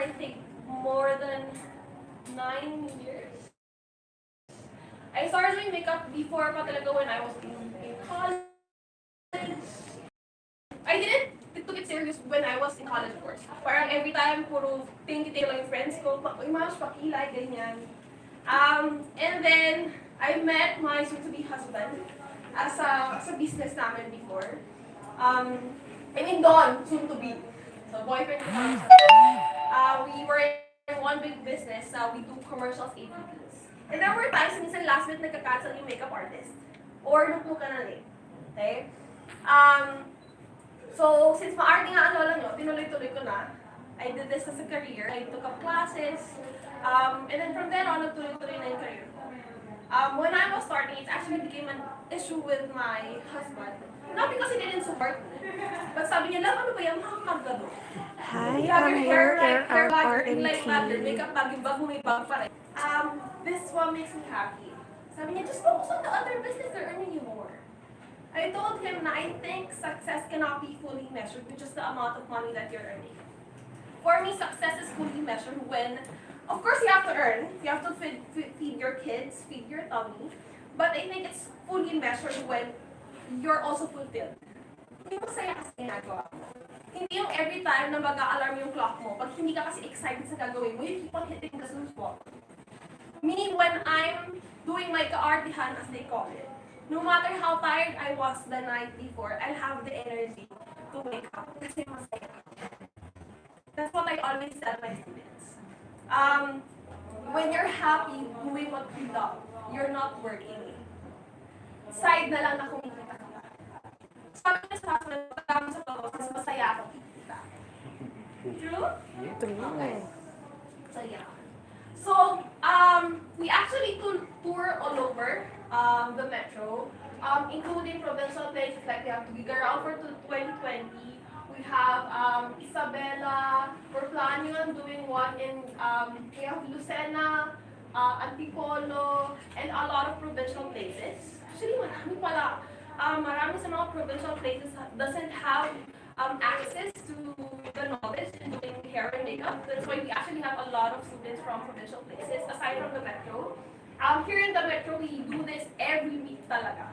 I think, more than 9 years. I started doing makeup before pa talaga when I was in college. I took it serious when I was in college, of course. Parang every time, puro tingin-tingin lang yung friends ko, mas pakilay, ganyan. And then, I met my soon-to-be husband as a business namin before. Don, soon-to-be. So, boyfriend ko we were in one big business. We do commercials, APPs. And there were times, minsan last minute nagka-cancel yung makeup artist. Or lupo ka na late. Okay? So, since maarte nga ang lola nyo, tinuloy-tuloy ko na. I did this as a career. I took up classes. And then from then on, nagtuloy-tuloy na yung career ko. When I was starting, it actually became an issue with my husband. Not because he didn't support me. But sabi niya, ano ba yan? Makakagda doon. Hi, hair we're ring light bag, RNT. makeup bag, yung bag mo may bag pa rin. This one makes me happy. Sabi niya, just focus on the other business, they're earning you more. I told him na I think success cannot be fully measured with just the amount of money that you're earning. For me, success is fully measured when, of course, you have to earn. You have to feed your kids, feed your tummy. But I think it's fully measured when you're also fulfilled. Hindi masaya kasi ginagawa mo. Hindi yung every time na mag-a-alarm yung clock mo, pag hindi ka kasi excited sa gagawin mo, you keep on hitting the snooze button. Meaning when I'm doing my kaartihan, as they call it, no matter how tired I was the night before, I'll have the energy to wake up kasi masaya. That's what I always tell my students. When you're happy doing what you love, you're not working. Side na lang na kumikita ka. Sabi ko sa husband, pagkama sa todo, mas masaya akong kikita. True? True. So yeah. So, we actually tour all over the metro, including provincial places like we have Tugigarao for 2020. We have Isabela, we're planning on doing one in we have Lucena, Antipolo, and a lot of provincial places. Actually, marami pala. Marami sa mga provincial places doesn't have access to the knowledge in doing hair and makeup. That's why we actually have a lot of students from provincial places, aside from the metro. Here in the metro, we do this every week talaga.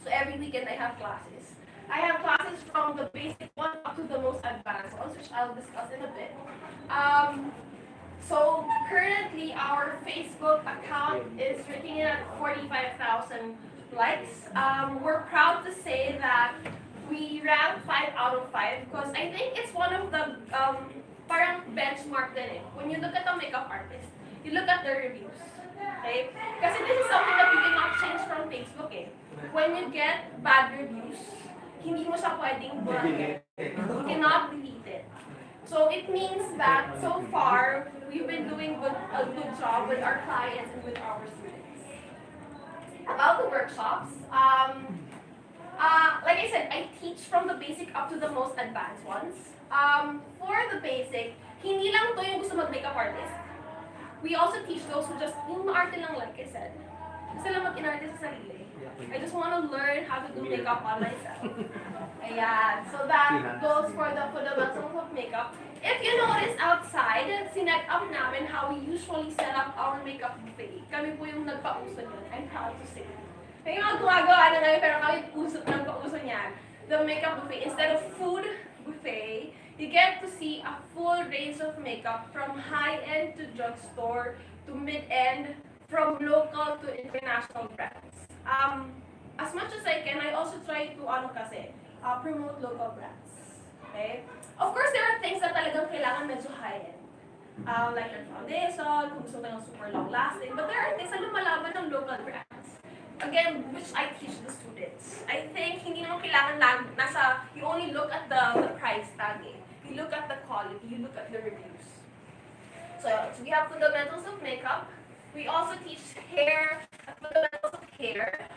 So every weekend I have classes. I have classes from the basic one up to the most advanced ones, which I'll discuss in a bit. So currently our Facebook account is reaching at 45,000 likes. We're proud to say that we rank 5 out of 5 because I think it's one of the parang benchmark din eh. When you look at a makeup artist, you look at their reviews. Okay? Kasi this is something that you cannot change from Facebook eh. When you get bad reviews, hindi mo siya pwedeng burahin. You cannot delete it. So it means that so far, we've been doing a good job with our clients and with our students. About the workshops, like I said, I teach from the basic up to the most advanced ones. For the basic, hindi lang to yung gusto mag-makeup artist. We also teach those who just, yung arte lang like I said. Gusto lang mag-inarte sa sarili. I just want to learn how to do makeup on myself. Ayan. So that goes for the fundamentals of makeup. If you notice outside, sinet up namin how we usually set up our makeup buffet. Kami po yung nagpauso niyan. I'm proud to say. May mga gumagawa na ngayon, pero kami nagpauso niyan. The makeup buffet. Instead of food buffet, you get to see a full range of makeup from high-end to drugstore to mid-end, from local to international brands. As much as I can, I also try to promote local brands. Okay? Of course, there are things that talagang kailangan medyo high-end. Like your foundation, kung gusto mo ng super long-lasting. But there are things na lumalaban ng local brands. Again, which I teach the students. I think hindi naman kailangan lang you only look at the price tag eh. You look at the quality, you look at the reviews. So we have fundamentals of makeup. We also teach hair, fundamentals of hair.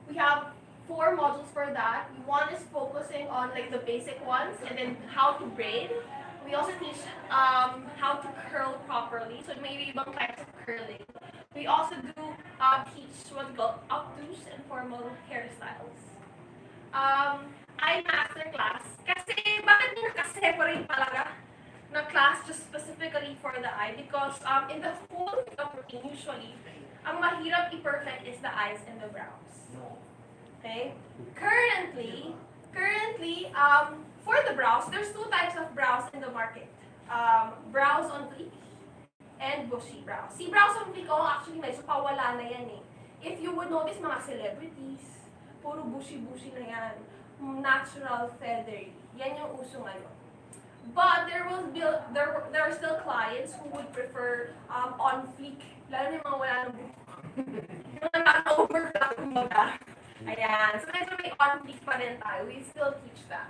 We have 4 modules for that. One is focusing on like the basic ones and then how to braid. We also teach how to curl properly. So maybe ibang types of curling. We also do teach what we call updos and formal hairstyles. I master class. Kasi bakit nyo nakaseparate talaga na class just eye because in the whole makeup routine, usually, ang mahirap i-perfect is the eyes and the brows. Okay? Currently, for the brows, there's two types of brows in the market. Brows on fleek and bushy brows. Si brows on fleek, actually medyo pawala na yan eh. If you would notice mga celebrities, puro bushy-bushy na yan. Natural feathery. Yan yung uso ngayon. But there are still clients who would prefer on fleek. Lalo na yung mga wala ng buhok. Yung naka-overlap kumbaga. Ayan. So medyo may on fleek pa rin tayo. We still teach that.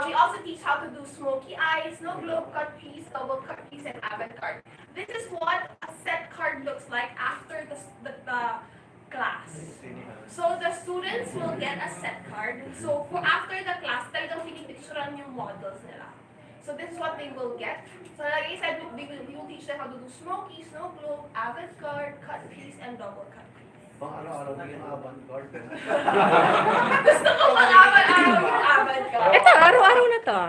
We also teach how to do smoky eyes, no globe cut piece, double cut piece, and avant-garde. This is what a set card looks like after the class. So the students will get a set card. So for after the class, talagang pinipicturean yung models nila. So this is what they will get. So like I said, we will teach them how to do smoky, snow globe, avant-garde, cut piece, and double cut piece. Pang araw-araw yung avant-garde. Gusto ko pag-araw-araw yung avant-garde. Ito, araw-araw na to.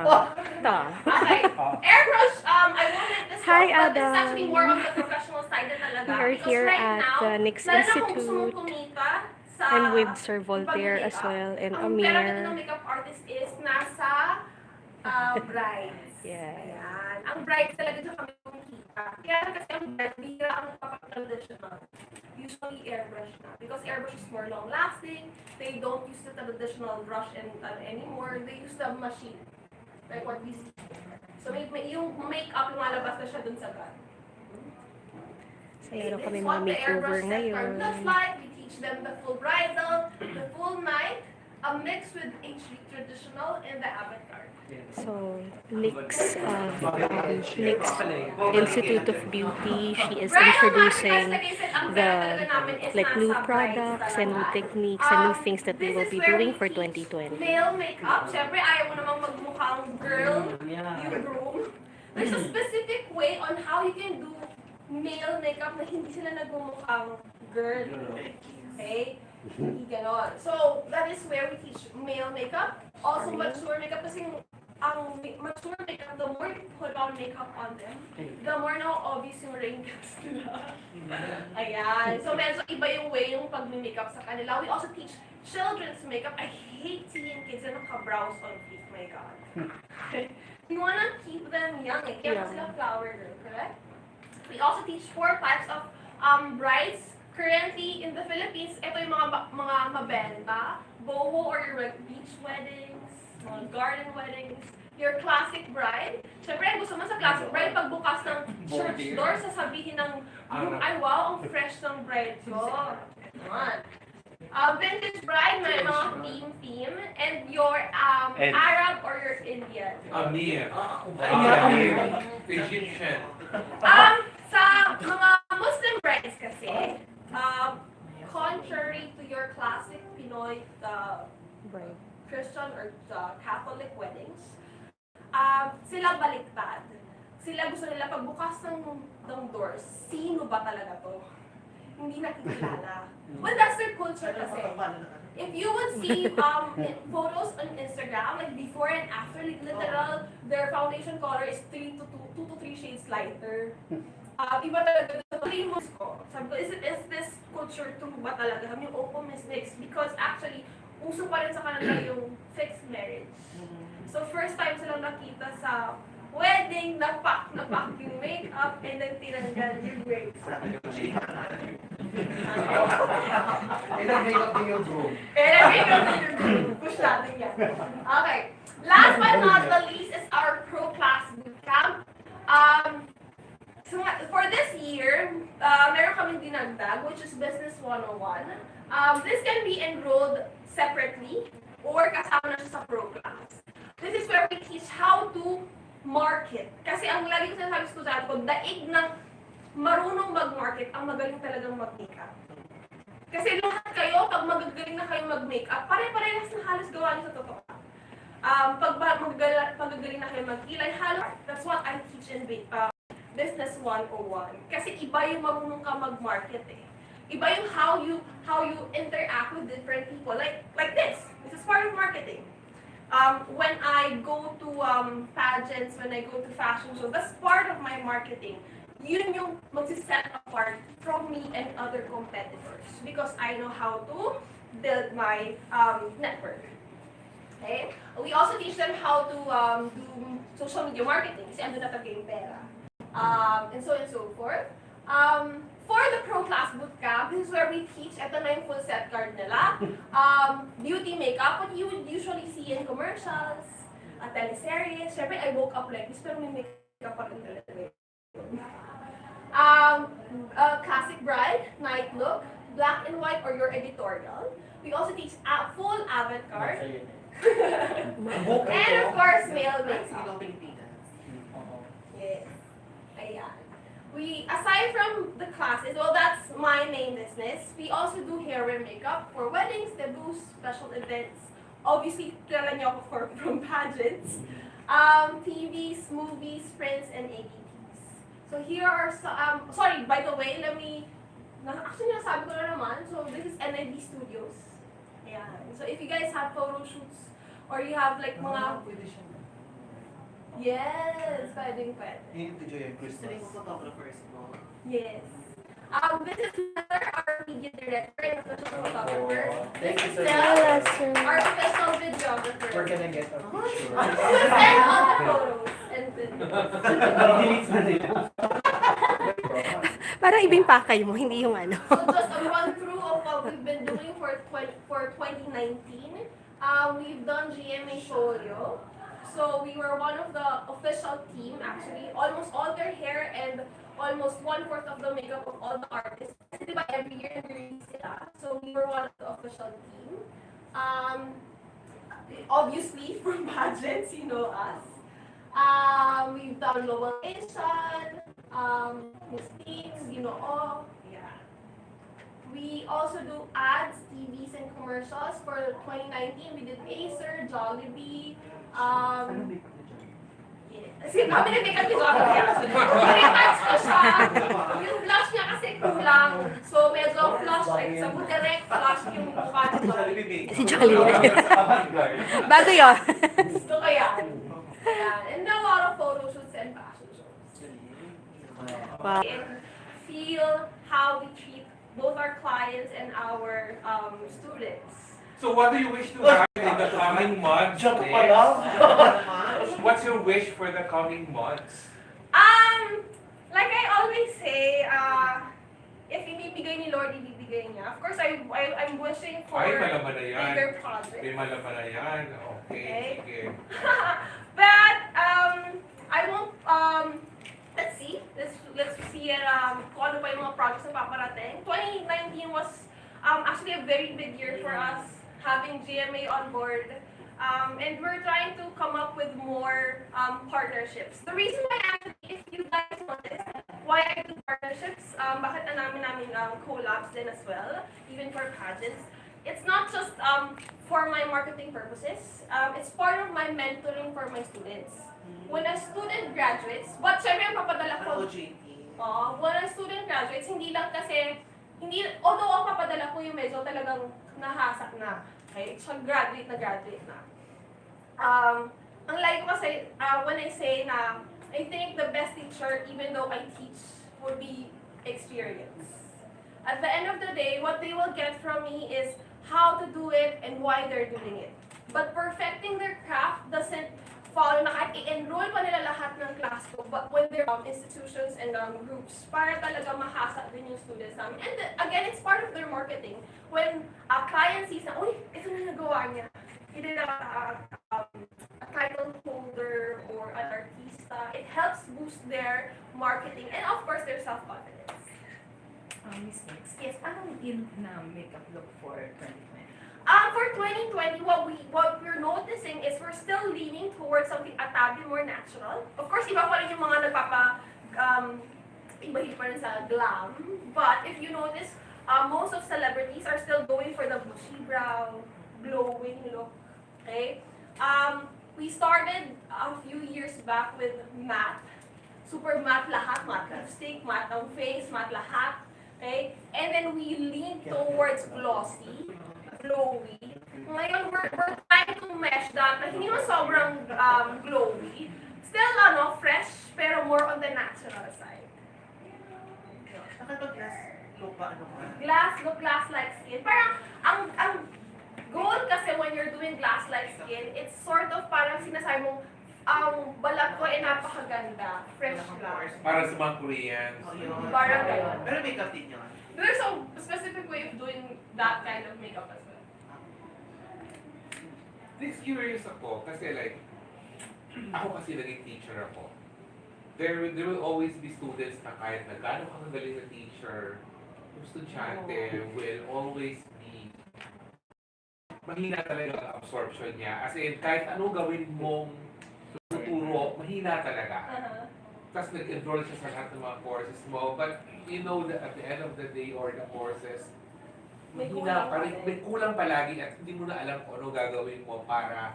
Ito. Okay. Airbrush, I won't let this Hi, go, but Ada. it's actually more on the professional side na talaga. We are Because here right at now, Nix lalo na kung gusto mong Institute. kumita sa I'm with Sir Voltaire as pag-makeup. well and Ang pera dito ng Amir. makeup artist is nasa brides. Yeah. Ayan. Ang brides talaga dito kami kumikita. Kaya kasi ang brides, bihira ang papag-traditional. Usually airbrush na. Because airbrush is more long-lasting. They don't use the traditional brush anymore. They use the machine. Like what we see. So yung makeup, lumalabas na siya dun sa brand. So, meron This kami is mga what the makeover airbrush set card ngayon. looks like. We teach them the full bridal, the full night, a mix with HD traditional and the avant-garde. So, Nix Institute of Beauty, she is Bridal introducing market, as I said, ang the pera talaga namin is like new nasa brides products and new talaga. techniques and new things that we This will is be where doing we for teach 2020. Male makeup. Siyempre, ayaw mo namang magmukhang girl, yung groom. There's a specific way on how you can do male makeup na hindi sila nagmumukhang girl. Okay? Hindi ganon. So, that is where we teach male makeup. Also, mature makeup kasi ang mature makeup, the more you put on makeup on them, the more na obvious yung wrinkles nila. Ayan. So, medyo iba yung way yung pag-makeup sa kanila. We also teach children's makeup. I hate seeing kids na naka-brows on feet. My God. We wanna keep them young. Eh. Kaya sila flower girl, correct? We also teach 4 types of brides. Currently, in the Philippines, ito yung mga mabenta. Boho or your beach weddings, mga garden weddings, your classic bride. Siyempre, gusto mo sa classic bride, pagbukas ng church door, sasabihin ng, ay wow, ang fresh ng bride ko. Vintage bride, may mga theme, and your Arab or your Indian. Amir. Egyptian. Sa mga Muslim brides kasi, contrary to your classic Pinoy Right. Christian or Catholic weddings, sila baliktad. Sila gusto nila pagbukas ng doors, sino ba talaga to? Hindi nakikilala. Well, that's their culture kasi. If you would see photos on Instagram, like before and after, like literal, their foundation color is 2 to 3 shades lighter. Iba talaga. Sabi ko, is this culture true ba talaga? Yung open is mixed because actually, uso pa rin sa kanila yung fixed marriage. So first time silang nakita sa wedding, napak yung makeup, and then tinanggal yung braids. Ilang-makeup din yung groom. Push natin yan. Okay. Last but not the least is our pro class bootcamp. So for this year, meron kaming dinagdag, which is Business 101. This can be enrolled separately or kasama na siya sa pro class. This is where we teach how to market. Kasi ang lagi ko sinasabi sa estudyante ko, daig ng marunong mag-market, ang magaling talagang mag-makeup. Kasi lahat kayo, pag magagaling na kayo mag-makeup, pare-parehas na halos gawa niyo sa totoo. Pag magagaling na kayo mag-kilay, halos, that's what I teach in Business 101. Kasi iba yung marunong ka mag-market eh. Iba yung how you interact with different people. Like this. This is part of marketing. When I go to pageants, when I go to fashion shows, that's part of my marketing. yun yung magsiset apart from me and other competitors because I know how to build my network. Okay? We also teach them how to do social media marketing kasi ando na talaga yung pera. And so on and so forth. For the Pro Class Bootcamp, this is where we teach, ito na yung full set card nila. Beauty makeup, what you would usually see in commercials, teleseries. Siyempre, I woke up like this, pero may makeup pa rin talaga. Classic bride, night look, black and white, or your editorial. We also teach full avant-garde. And of course, male makeup. Yes. Ayan. Aside from the classes, well, that's my main business. We also do hair and makeup for weddings, debuts, special events. Obviously, kilala niyo ako from pageants, TVs, movies, prints, and ABPs. So here are some, sorry, by the way, actually nasabi ko na naman, so this is NIB Studios. Ayan. So if you guys have photo shoots, or you have like mga... Yes, pwede. Hindi to yung Christmas. Photographers mo. Yes. This is Heather, our media director and official photographer. Thank you, sir. Stella, our official videographer. We're gonna get a picture. And all the photos and videos. Parang ibinpakay mo, hindi yung ano. So just a run through of what we've been doing for 2019. We've done GMA Folio. So we were one of the official team actually. Almost all their hair and almost 1/4 of the makeup of all the artists. Kasi diba every year nag-release sila. So we were one of the official team. Obviously from pageants, you know us. We've done Global Asian, Miss Teens, you know all. Yeah. We also do ads, TVs, and commercials. For 2019, we did Acer, Jollibee. Kasi kami nag-make-up ni Jollibee actually. Pinitouch ko siya. Yung blush niya kasi kulang. So medyo flush, like sa direct flush yung mukha ni Jollibee. Si Jollibee. Bago yun. Gusto ko yan. Ayan. And a lot of photo shoots and fashion shows. Wow. And feel how we treat both our clients and our students. So what do you wish to have in the coming months? Joke pa Nix? lang. What's your wish for the coming months? Like I always say, if ibibigay ni Lord, ibibigay niya. Of course, I'm wishing for Ay, malaman na yan. bigger projects. May malaman na yan. Okay, sige. But I won't. Let's see kung ano pa yung mga projects na paparating. 2019 was actually a very big year for us, having GMA on board. And we're trying to come up with more partnerships. The reason why actually, if you guys notice, why I do partnerships, bakit na namin collabs din as well, even for pageants, it's not just for my marketing purposes, it's part of my mentoring for my students. When a student graduates, but syempre ang papadala ko, when a student graduates, although ang papadala ko yung medyo talagang nahasak na, okay, so graduate na. Ang like ko kasi, when I say na, I think the best teacher, even though I teach, would be experience. At the end of the day, what they will get from me is how to do it and why they're doing it. But perfecting their craft doesn't follow na kahit i-enroll pa nila lahat ng class ko, but when they're institutions and groups, para talaga mahasa din yung students namin. And again, it's part of their marketing. When a client sees na, uy, ito na nagawa niya. He did a title holder or an artista. It helps boost their marketing and of course their self-confidence. Miss Nix, Yes, anong in na makeup look for 2020? For 2020, what we're noticing is we're still leaning towards something a tad bit more natural. Of course, iba pa rin yung mga iba pa rin sa glam. But if you notice, most of celebrities are still going for the bushy brow, glowing look. Okay? We started a few years back with matte. Super matte lahat, matte lipstick, matte ang face, matte lahat. Okay? And then we lean towards glossy, glowy. Ngayon, we're trying to mesh that na hindi mo sobrang glowy. Still, fresh, pero more on the natural side. Nakapag-glass look ba? Ano ba? Glass-like skin. Parang, ang goal kasi when you're doing glass-like skin, it's sort of parang sinasabi mong, ang balat ko ay napakaganda, fresh lang. Para sa mga Koreans. Oh, yun. Parang ganon. Pero makeup din yun. There's a specific way of doing that kind of makeup as well. This curious ako kasi like, ako kasi naging teacher ako. There will always be students na kahit na gano'ng kagaling na teacher, yung estudyante will always be mahina talaga ang absorption niya. As in, kahit anong gawin mong tuturo, mahina talaga. Tapos nag-enroll siya sa lahat ng mga courses mo. But you know that at the end of the day or the courses, May mahina kulang pa rin, pa rin. may kulang palagi at hindi mo na alam kung ano gagawin mo para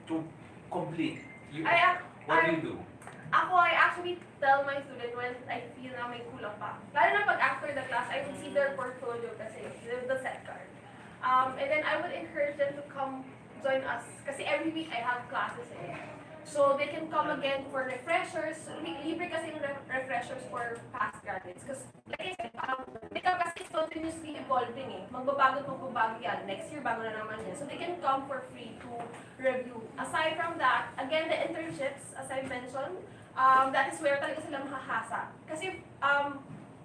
to complete. What do you do? I actually tell my student when I feel na may kulang pa. Lalo na pag after the class, I would see their portfolio kasi, the set card. And then I would encourage them to come join us. Kasi every week I have classes eh. So they can come again for refreshers. Libre kasi yung refreshers for past graduates. Because like I said, makeup kasi is continuously evolving eh. Magbabago yan. Next year, bago na naman yan. So they can come for free to review. Aside from that, again, the internships, as I mentioned, that is where talaga sila mahahasa. Kasi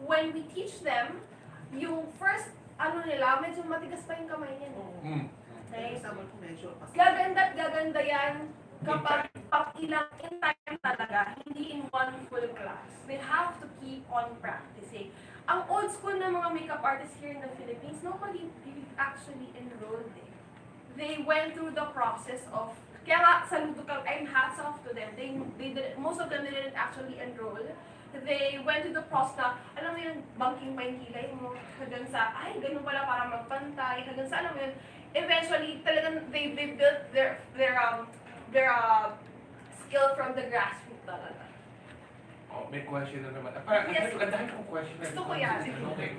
when we teach them, yung first, nila, medyo matigas pa yung kamay niya. Okay? Gaganda yan kapag ilang in time talaga, hindi in one full class. They have to keep on practicing. Ang old school na mga makeup artists here in the Philippines, nobody actually enrolled eh. They went through the process of, kaya nga, saludo ka, I'm hats off to them. They did, most of them didn't actually enroll. They went through the process na, alam mo yun, banking pa yung kilay mo, hanggang sa, ay, ganun pala para magpantay, hanggang sa, alam mo yun, eventually, talagang they built their skill from the grassroots talaga. Oh, may question na naman. Parang, Yes. ang dami kong question na. Gusto ko yan. Okay.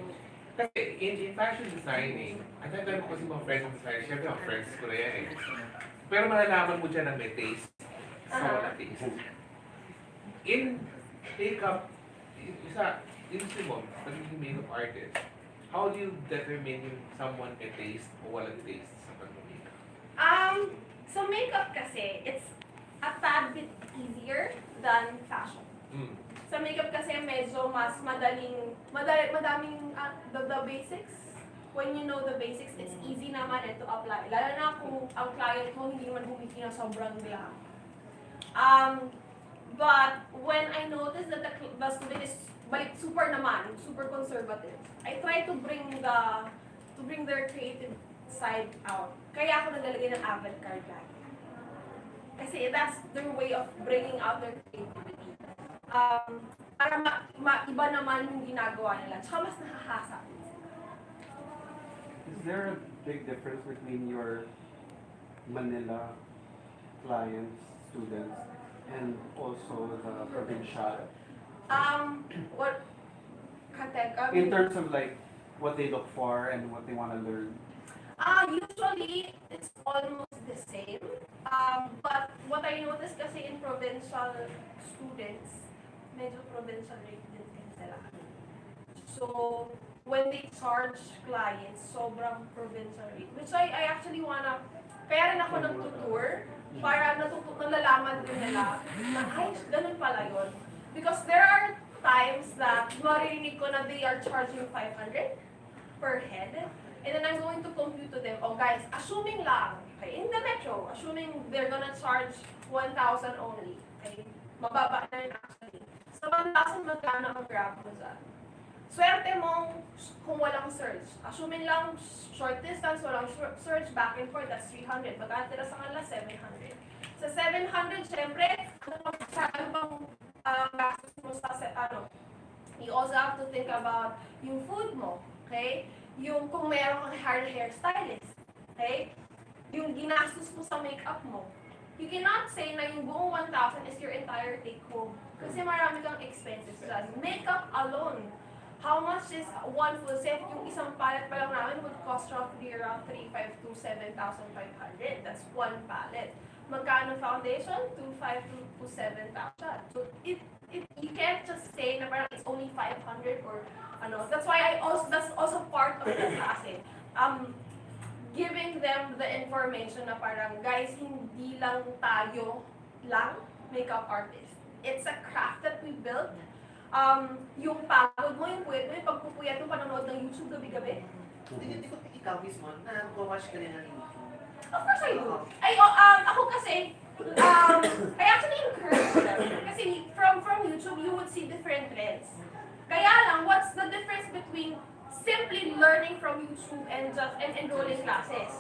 Kasi in fashion designing, ang dami ko kasi mga friends ng designer, syempre mga friends ko na yan eh. Pero malalaman mo dyan na may taste. So, wala taste. In makeup, yung mo, pagiging makeup artist, how do you determine yung someone may taste o walang taste sa pag-makeup? So makeup kasi, it's a tad bit easier than fashion. Sa makeup kasi medyo mas madaming the basics. When you know the basics, it's easy naman to apply. Lalo na kung ang client mo hindi naman humiti na sobrang glam. But when I noticed that the student is super conservative, I try to bring their creative side out. Kaya ako naglalagay ng avant-garde lagi. Kasi that's their way of bringing out their creativity. Para iba naman yung ginagawa nila. Tsaka mas nakahasa. Is there a big difference between your Manila clients, students, and also the provincial? What? In terms of like what they look for and what they want to learn? Usually, it's almost the same. But what I noticed kasi in provincial students, medyo provincial rate din kasi sila. So, when they charge clients, sobrang provincial rate. Which I actually wanna, kaya rin ako nag-tour para nalalaman din nila na, ay, ganun pala yun. Because there are times that maririnig ko na they are charging 500 per head. And then I'm going to compute to them, oh guys, assuming lang, okay, in the metro, assuming they're gonna charge 1,000 only, okay, mababa na yun actually. Sa 1,000, magkano ang grab mo dyan? Swerte mong kung walang surge. Assuming lang short distance, walang surge, back and forth, that's 300. Magkatira sa kanila, 700. Sa 700, syempre, ano bang gastos mo sa you also have to think about yung food mo, okay? Yung kung meron kang hairstylist, okay? Yung ginastos mo sa makeup mo. You cannot say na yung buong 1,000 is your entire take home. Kasi marami kang expenses dyan. Makeup alone, how much is one full set? Yung isang palette pa lang namin would cost roughly around 3,500 to 7,500. That's one palette. magkano foundation? 2,500 to 7,000. So you can't just say na parang it's only 500 or ano. That's why that's also part of the klase. Giving them the information na parang, guys, hindi lang tayo makeup artist. It's a craft that we built. Yung pagod mo, yung puyat mo, yung pagpupuyat mo, panonood ng YouTube gabi-gabi. Hindi ko ikaw mismo, nag-watch ka rin ng YouTube. Of course I do. Ako kasi, I actually encourage them. Kasi from YouTube, you would see different trends. Kaya lang, what's the difference between simply learning from YouTube and enrolling classes?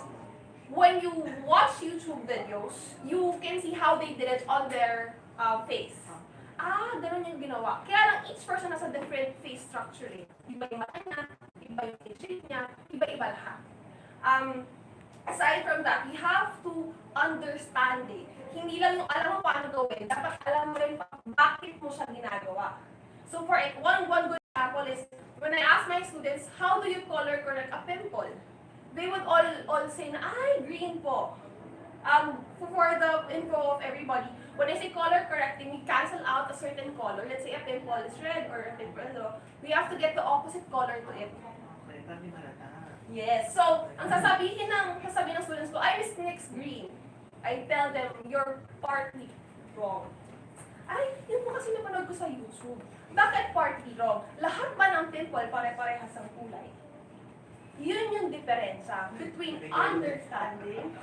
When you watch YouTube videos, you can see how they did it on their face. Ganun yung ginawa. Kaya lang, each person has a different face structure eh. Iba yung mata niya, iba yung shape niya, iba-iba lahat. Aside from that, you have to understand it. Hindi lang yung alam mo paano gawin, dapat alam mo rin bakit mo siya ginagawa. So for it, one good example is, when I ask my students, how do you color correct a pimple? They would all say na, green po. For the info of everybody, when I say color correcting, we cancel out a certain color. Let's say a pimple is red or a pimple is yellow. We have to get the opposite color to it. Yes. So, ang sasabihin ng students ko, I miss Nix green. I tell them, you're partly wrong. Yun po kasi napanood ko sa YouTube. Bakit partly wrong? Lahat ba ng pimple pare-parehas ang kulay? Yun yung diferensya between understanding.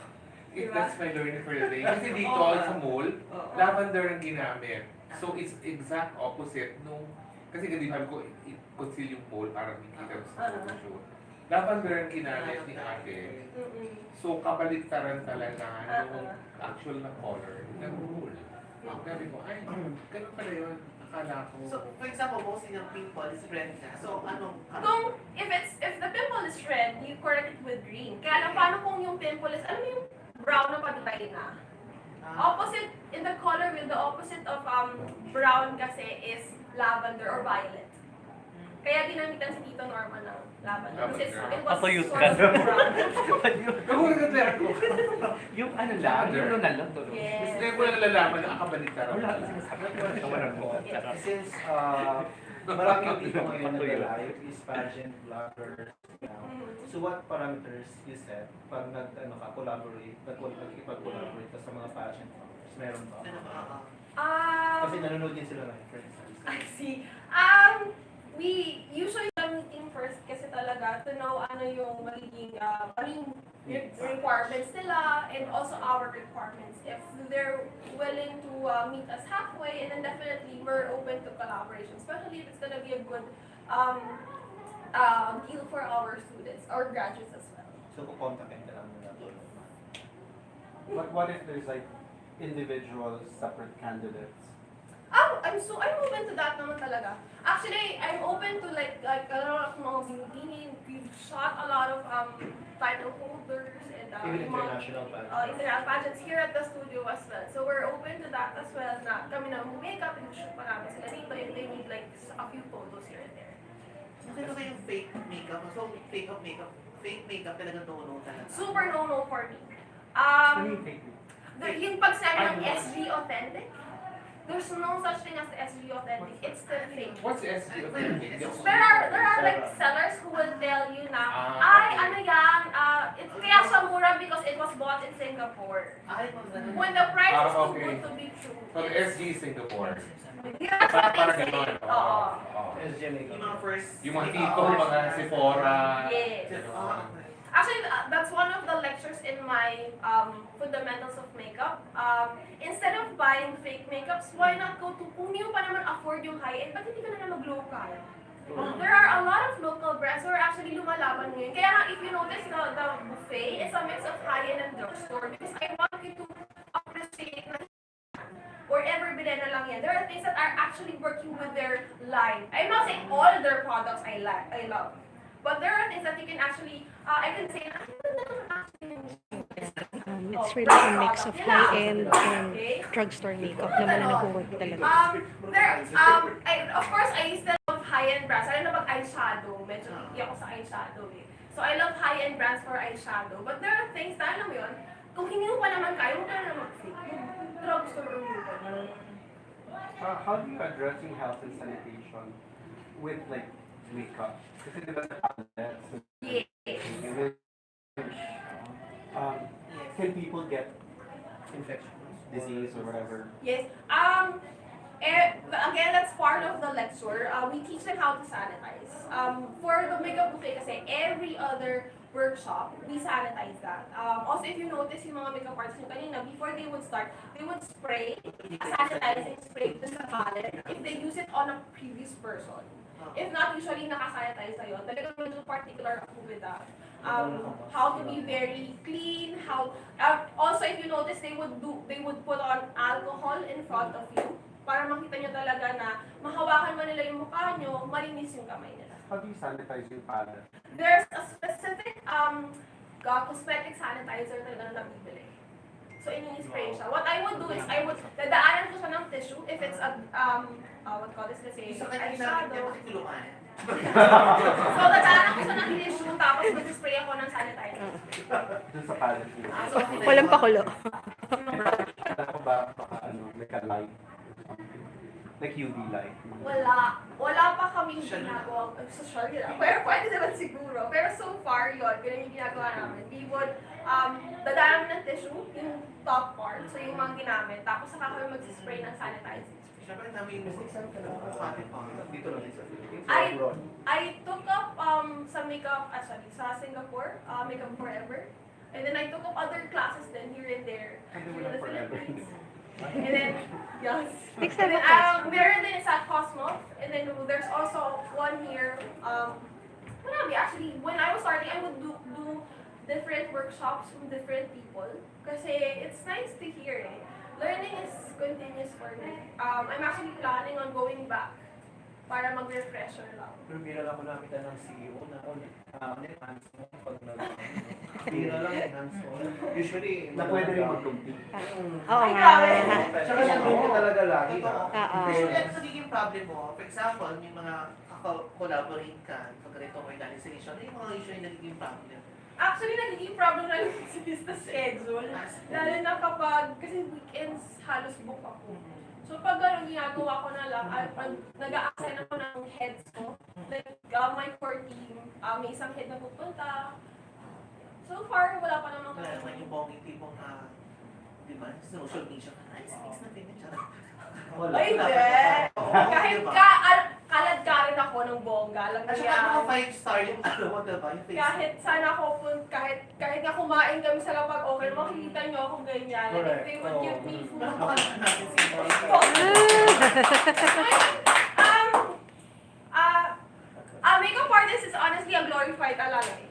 That's my learning for the day. Kasi dito sa mall, lavender ang ginamit. So it's exact opposite nung, kasi hindi sabi ko, i-conceal yung mall para makikita sa photo. Lavender ang ginamit ni ate. So kabaliktaran talaga yung actual na color ng mall. Sabi ko, ganun pala yun. Akala ko. So, for example, most of yung pimple is red na. So, If the pimple is red, you correct it with green. Kaya lang, paano kung yung pimple is, alam mo yung brown na padulay na? Opposite, in the color wheel, the opposite of brown kasi is lavender or violet. Kaya ginamitan si Tito Norma ng lavender. Kasi it was Patuyot sort ka. of brown. Nahulat na ako. Yung ano lang, yung na lang to. Yes. Hindi ko na nalalaman na nakabaliktaran. Wala, sinasabi ko. Tawanan mo. Since marami dito ngayon nag-live is pageant vloggers. So what parameters you set pag collaborate, nakikipag-collaborate ka sa mga pageant vloggers? Meron ba? Kasi nanonood din sila ng friends. I see. We usually have a meeting first kasi talaga to know ano yung magiging requirements nila and also our requirements. If they're willing to meet us halfway, and then definitely we're open to collaboration, especially if it's gonna be a good deal for our students or graduates as well. So kukontakin ka lang nila. What if there's like individual separate candidates? I'm open to that naman talaga. Actually, I'm open to like a lot of mga beauty. We've shot a lot of title holders and Even international pageants. international pageants here at the studio as well. So we're open to that as well. Na kami na makeup and shoot pa namin sila dito if they need like a few photos here and there. Nakita ko yung fake makeup. So, fake makeup talaga no talaga. Super no for me. Ano yung fake? Yung pag sinabi ng SG authentic, there's no such thing as the SG authentic. It's still fake. What's SG authentic? There are like sellers who will tell you na, ano yan, it's kaya siya mura because it was bought in Singapore. When the price is too okay. good to be true. So the SG Singapore. Yeah, that's what Para they say. gano'n. Oo. SG makeup. Yung mga first... Yung mga tito, mga Sephora. Yes. Actually, that's one of the lectures in my fundamentals of makeup. Instead of buying fake makeups, why not go to, kung hindi mo pa naman afford yung high-end, ba't hindi ka na mag-local? There are a lot of local brands who are actually lumalaban ngayon. Kaya nga, if you notice, the buffet is a mix of high-end and drugstore because I want you to appreciate na or ever bilhin na lang yan. There are things that are actually working with their line. I'm not saying all their products I love. But there are things that you can actually, I can say, It's really a mix of high-end and drugstore makeup naman na nag-work talaga. Of course, I still love high-end brands. I love eyeshadow. Medyo picky ako sa eyeshadow eh. So I love high-end brands for eyeshadow. But there are things na, alam mo yun, kung hindi mo pa naman kaya, huwag ka na mag-fake. Drugstore or beauty. How do you address yung health and sanitation with like makeup? Kasi diba sa palettes, Yes. can people get infection, disease or whatever? Yes. Again, that's part of the lecture. We teach them how to sanitize. For the makeup buffet kasi, every other workshop, we sanitize that. Also, if you notice yung mga makeup artists yung kanina, before they would start, they would spray a sanitizing spray dun sa palette if they use it on a previous person. If not, usually nakasanitize na yun. Talagang medyo particular ako with that. How to be very clean, also if you notice, they would put on alcohol in front of you para makita nyo talaga na mahawakan mo nila yung mukha nyo, malinis yung kamay nila. How do you sanitize your palette? There's a specific cosmetic sanitizer talaga na nabibili. So, ini-spray siya. What I would do is, dadaanan ko siya ng tissue if it's what call this kasi, Sa kanina namin eyeshadow. niya makikuluan. So, dadaanan ko siya ng tissue, tapos mag-spray ako ng sanitizer. Dun sa palette mo. Walang pakulo. Kala ko ba baka like a light or something? Like UV light? Wala pa kaming ginagawa social nila. Pero pwede naman siguro. Pero so far, yun, ganun yung ginagawa namin. We would, dadaan ng tissue, yung top part, so yung mga ginamit, tapos saka kami mag-spray ng sanitizer. Siyempre, namin yung Dito lang din sa Philippines. I- Abroad. I took up sa Singapore, Makeup Forever. And then I took up other classes then here and there. Hindi mo Here in na the forever. Philippines. And then, yes. Next And time then, ako. meron din sa Cosmos. And then there's also one here. Marami actually. When I was starting, I would do different workshops from different people. Kasi it's nice to hear eh. Learning is continuous for me. I'm actually planning on going back para mag-refresher lang. Pero bira lang ako nakita ng CEO na enhance mo pag bira lang enhance mo. Usually, Na pwede rin mag-compete. Oo Ay, nga. grabe. Tsaka nandun ka talaga lagi. Totoo. Oo. Usually, ano nagiging problem mo? For example, yung mga collaborate ka sa ganitong organization, ano yung mga issue yung nagiging problem? Actually, nagiging problem na yung is the schedule. Lalo na kapag, kasi weekends halos book ako. So pag gano'n ginagawa ko na lang, nag-a-assign ako ng heads ko. Like, my core team, may isang head na pupunta. So far, wala pa naman Wala naman yung bonging tipong di ba, social media ka, ay, mix na pinag Wala. Ay, hindi! Kahit kalad ka rin ako ng bongga, alam mo At saka yan. mga 5-star yung ano mo, diba? Yung Facebook. Kahit sana ako kahit nga kumain kami sa lapag, okay, makikita nyo ako ganyan. And if Correct. they would give me food. Napakalaman natin si Makeup artist is honestly a glorified alalay.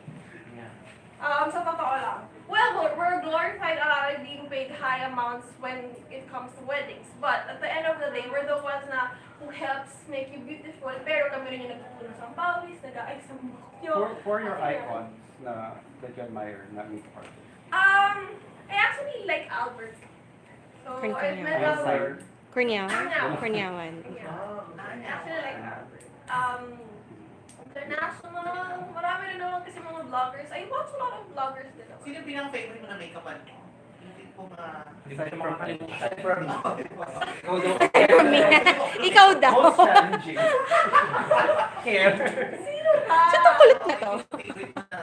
Sa totoo lang. Well, we're glorified alalay being paid high amounts when it comes to weddings. But at the end of the day, we're the ones who helps make you beautiful. Pero kami rin yung nagpupunos ng pawis, nag-aayos ng buhok nyo. For your icons that you admire na makeup artist. I actually like Albert. So, Thank I've you. met Albert. Cornyawan. Cornyawan. I actually like Albert. International, marami rin naman kasi mga vloggers. I watch a lot of vloggers din naman. Sino yung pinaka-favorite mo na make-upan mo? Yung tipong Hindi ko siya makakalimutan. Ikaw daw. Most challenging. Hair. Sino ba? Sa itong kulit na to. favorite mo na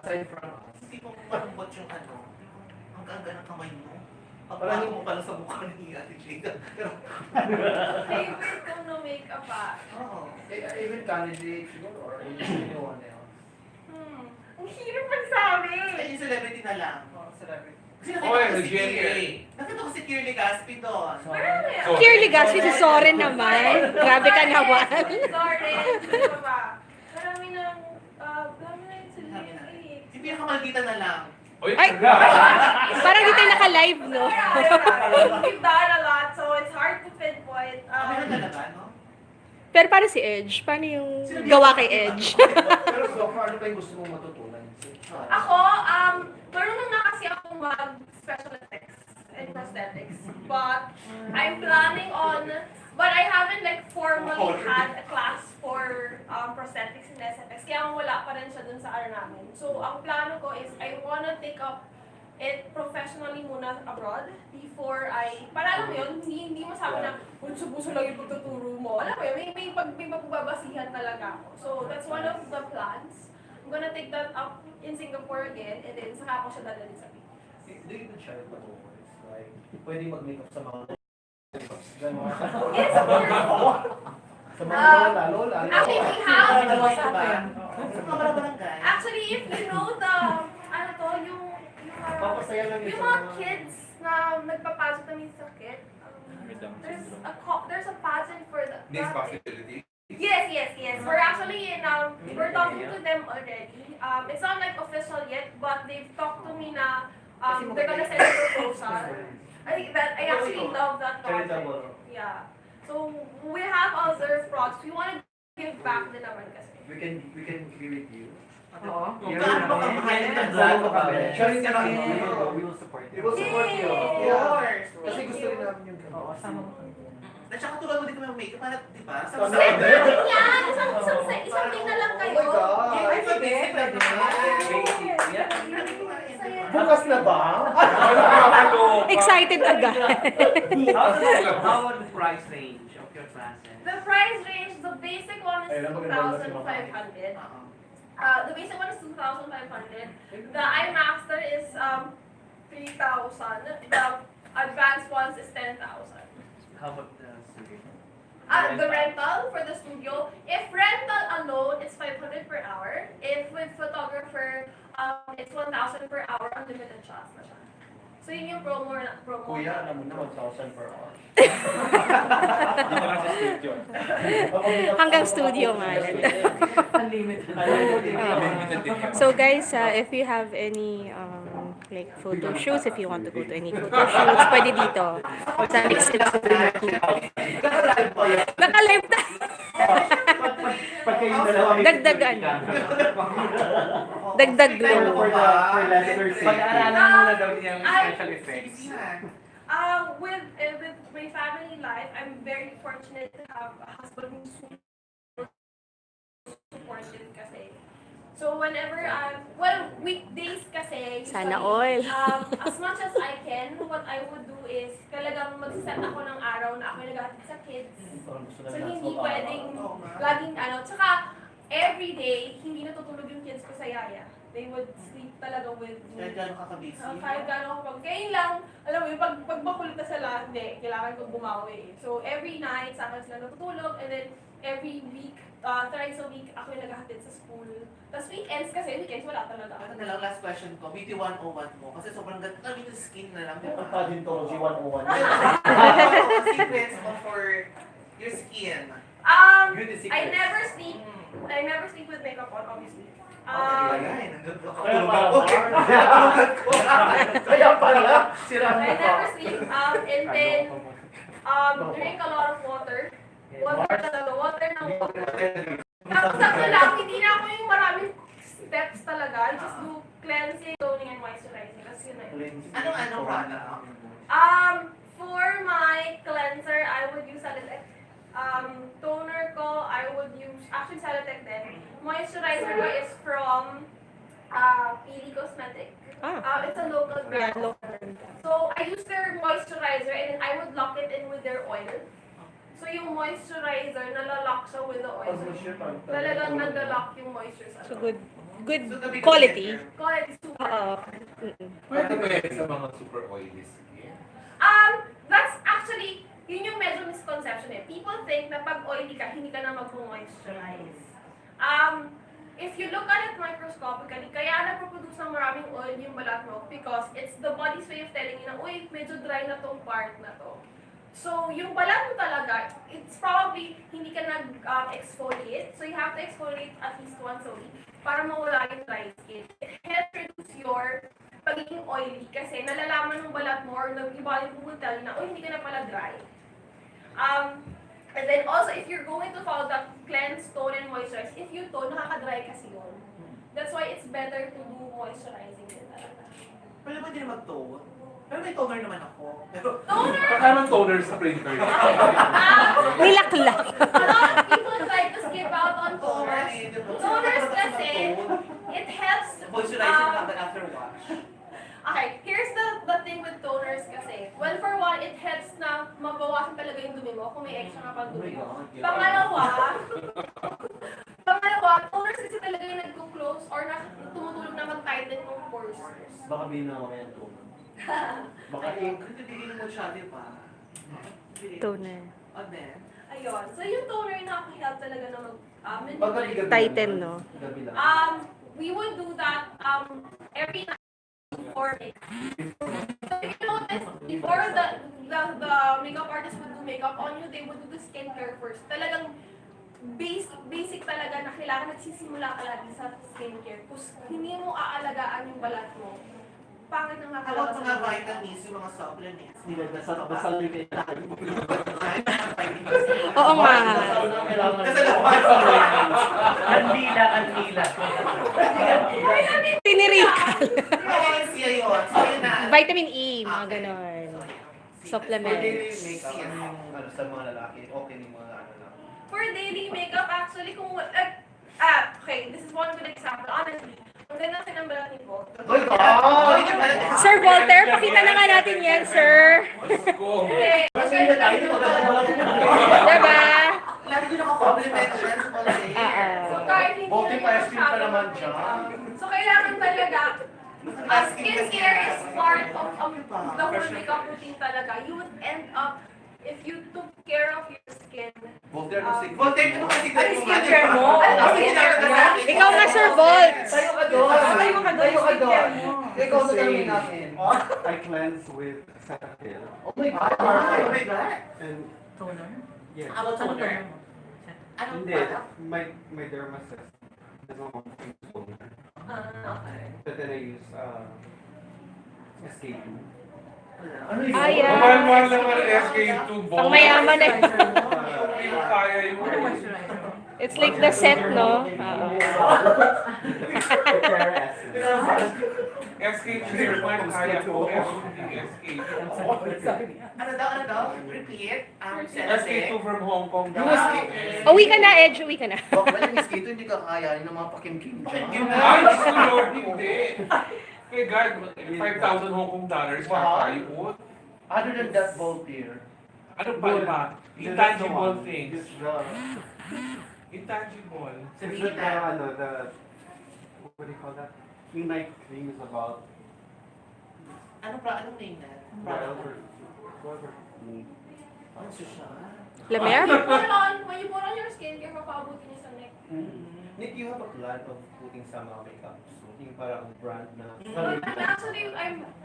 Aside from tipong malambot yung ang ganda ng kamay mo. Parang Pagbago mo pala sa mukha ni Ate Jada. Pero, Favorite ko na makeup oo. Even candidate siguro or anyone else. Ang hirap magsabi. Ay, yung celebrity na lang. Celebrity. Kasi Oy, nakita ko si GMA. Kier. Nakita ko si Kier Legaspi doon. Marami. So, Kirli Gaspi si Soren naman. Grabe ka naman. Sorry. Sino ba? Marami na yung celebrity. Si Pinakamaldita na lang. Oy, Ay! Parang di tayo naka-live, no? We've done a lot, so it's hard to pinpoint. Kami na talaga, no? Pero paano si Edge? Paano yung gawa kay Edge? Pero so far, ano pa yung gusto mong matutunan? Ako, marunong na kasi ako mag-special effects and prosthetics. But I haven't like formally had a class for prosthetics and SFX. Kaya wala pa rin siya dun sa namin. So, ang plano ko is I wanna take up it professionally muna abroad before para alam mo yun, hindi masabi na, buso lang yung pagtuturo mo. Alam mo yun, may pagbabasihan talaga ako. So, that's one of the plans. I'm gonna take that up in Singapore again, and then saka ako siya dadalhin sa Pilipinas. Do you even share the boys? Like, pwede mag-makeup sa mga gano'n. Yes, of course. Sa mga lola. Actually, we have, Sa mga barangay. actually, if you know the, ano to, yung Papasaya lang yung sa mga kids na nagpapasok na minsan sa kit, there's a pageant for the This possibility. Yes. We're actually we're talking to them already. It's not like official yet, but they've talked to me na they're gonna send a proposal. I actually love that project. Yeah. So we have other projects. We want to give back din naman kasi. We can be with you. Oo. Gaano ba kamahal ng Gaano ka ba? Sharing ka lang. We will support We you. will support you. Of Yeah. course. Kasi gusto rin namin yung Oo, sama mo. At saka tulad mo din kami mag-makeup, para, di ba? Sa Tama. Pwede yan! Isang thing na lang kayo. Oh my God. Ay, pwede. Bukas na ba? Excited agad. How about the price range of your classes? The price range, the basic one is Ayun, maganda si 2,500. Oo. The basic one is 2,500. The iMaster is 3,000. The advanced ones is 10,000. How about the studio? The rental for the studio, if rental alone, it's 500 per hour. If with photographer, it's 1,000 per hour, unlimited shots na siya. So yun yung promo. Kuya, alam mo na 1,000 per hour. Hanggang studio man. Unlimited. So guys, if you have any like photo shoots, if you want to go to any photo shoots, pwede dito. Sa Nix Institute. Naka-live na. Pag kayo dalawa may Dagdagan. Dagdag glow. for Lester's safety. Pag-aaralan muna daw niyang special effects. With my family life, I'm very fortunate to have a husband who's super supportive kasi. So whenever weekdays kasi, Sana usually, all. as much as I can, what I would do is talagang mag-set ako ng araw na ako nag-aatid sa kids. So hindi pwedeng laging tsaka every day, hindi natutulog yung kids ko sa yaya. They would sleep talaga with me. Kaya gano'n ka kabisi. Kahit gano'n ako kaya yun lang, alam mo yung pag makulit na sila, hindi, kailangan kong bumawi. So every night, sa akin sila natutulog, and then every week, thrice a week, ako yung naghahatid sa school. Tapos weekends wala talaga. Ito na lang, last question ko. Beauty 101 mo. Kasi sobrang ganda yung skin na lang. Ang pageantology 101. Secrets mo for your skin. Beauty secrets. I never sleep with makeup on, obviously. Kaya pala, sira I never sleep. And then, drink a lot of water. Water na water. Tapos sakto lang, hindi na ako yung maraming steps talaga. I just do cleansing, toning, and moisturizing. That's yun na yun. Anong product? For my cleanser, I would use Salatec. Toner ko, I would use, actually Salatec din. Moisturizer ko is from PD Cosmetic. It's a local brand. So I use their moisturizer and then I would lock it in with their oil. So yung moisturizer, nalalock siya with the oil. Talagang nagda-lock yung moisture sa So good quality. Quality super. Pwede ba yan sa mga super oily skin? That's actually, yun yung medyo misconception eh. People think na pag oily ka, hindi ka na mag-moisturize. If you look at it microscopically, kaya naproproduce ng maraming oil yung balat mo because it's the body's way of telling you na, uy, medyo dry na tong part na to. So, yung balat mo talaga, it's probably hindi ka nag-exfoliate. So, you have to exfoliate at least once a week para mawala yung dry skin. It helps reduce your pagiging oily kasi nalalaman ng balat mo or iba yung pumunta na, oh, hindi ka na pala dry. And then also, if you're going to follow the cleanse, tone, and moisturize, if you tone, nakaka-dry kasi yun. That's why it's better to do moisturizing din talaga. Pwede ba din mag-tone? Pero may toner naman ako. Pero, Toner! Baka naman toner sa printer. Nilaklak. A lot of people try to skip out on toners. Toners kasi, it helps, moisturizing ka after wash. okay, one, it helps na mabawasan talaga yung dumi mo kung may extra ka pang Oh my dumi mo. God. Pangalawa, toners kasi talaga yung nagko-close or tumutulong na mag-tighten ng pores. Baka binawa yan to. Baka Ayun, kung bibigyan mo siya, di ba? Toner. And then, Ayun. So yung toner nakaka-help talaga na Pag minimize. gabi Tighten, no? Gabi lang. We would do that every night before makeup. So if you notice, before the makeup artist would do makeup on you, they would do the skincare first. Talagang basic talaga na kailangan nagsisimula ka lagi sa skincare. Kung hindi mo aalagaan yung balat mo, pangit ang about nakalabas. mga vitamins, yung mga supplements, di ba? Dasal yung kailangan. Oo nga. Kasi lapas. Kandila, kandila. Tinirikan. Vitamins siya yun. So yun na. Vitamin E, mga ganon. Supplement. Daily makeup yung ano, sa mga lalaki, okay yung mga ano lang. For daily makeup, actually, kung okay, this is one good example. Honestly, ang ganda kasi ng balat ni Bo. Sir Walter, pakita na nga natin yan, sir. Let's go. Okay, Kasi hindi tayo ito Diba? Lagi ko naka-compliment siya sa palagay. so kahit hindi Buti na pa, yung skin pa naman dyan. So kailangan talaga, skincare is part of the whole makeup routine talaga. You would end up, if you took care of your skin, Voltaire no sig. Voltaire, ano kasi Ano yung skincare mo? Ano skincare ka sa akin? Ikaw nga, Sir Volt. Tayo ka doon. Tayo ka doon, skincare mo. Ikaw sa tanongin natin. I cleanse with Cetaphil. Oh my God. Oh my God. And Toner? yes, Ano toner? Anong hindi, product? my dermatologist doesn't want to use toner. Okay. But then I use SK2. Ano yun? Ah, yeah. Mahal-mahal naman ang SK2 boss. Pang mayaman eh. Hindi mo kaya yun. Ano moisturizer? It's like the set, no? Oo. Care essence. SK2 naman kaya ko. SK2. Ano daw? Repeat. SK2 from Hong Kong. Uwi ka na, Edge. Uwi ka na. Bakit yung skate hindi ka kaya ng mga pakimkim dyan? Ay, Diyos ko Lord, hindi. Kaya guard, 5,000 Hong Kong dollars kakayo po. Other than that, Voltaire. Ano pa ba? Intangible things. It's the, Intangible. it's the, ano, the, what do you call that? Yung night cream is about Anong name na? whatever. Ano siya? Lamer? when you put on your skincare, mapabuti niya sa neck. Nick, you have a plan of putting some makeup. So, yung parang brand na. Actually,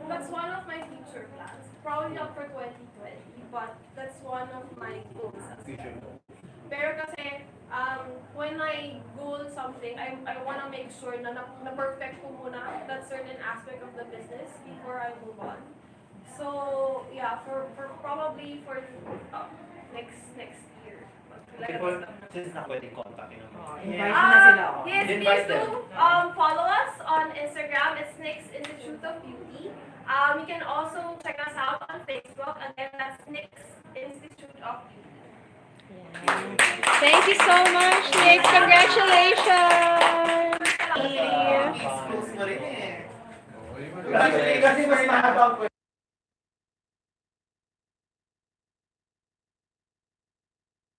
that's one of my future plans. Probably not for 2020, but that's one of my goals. Future goal. Pero kasi, when I goal something, I want to make sure na perfect ko muna that certain aspect of the business before I move on. So, yeah, for probably for next year. Since na pwedeng kontakin naman. Invite mo na sila. oh. Yes, Invite please them. do follow us on Instagram. It's Nix Institute of Beauty. You can also check us out on Facebook. Again, that's Nix Institute of Beauty. Thank you so much, Nick. Congratulations. Excuse mo rin eh. Kasi mas mahaba ang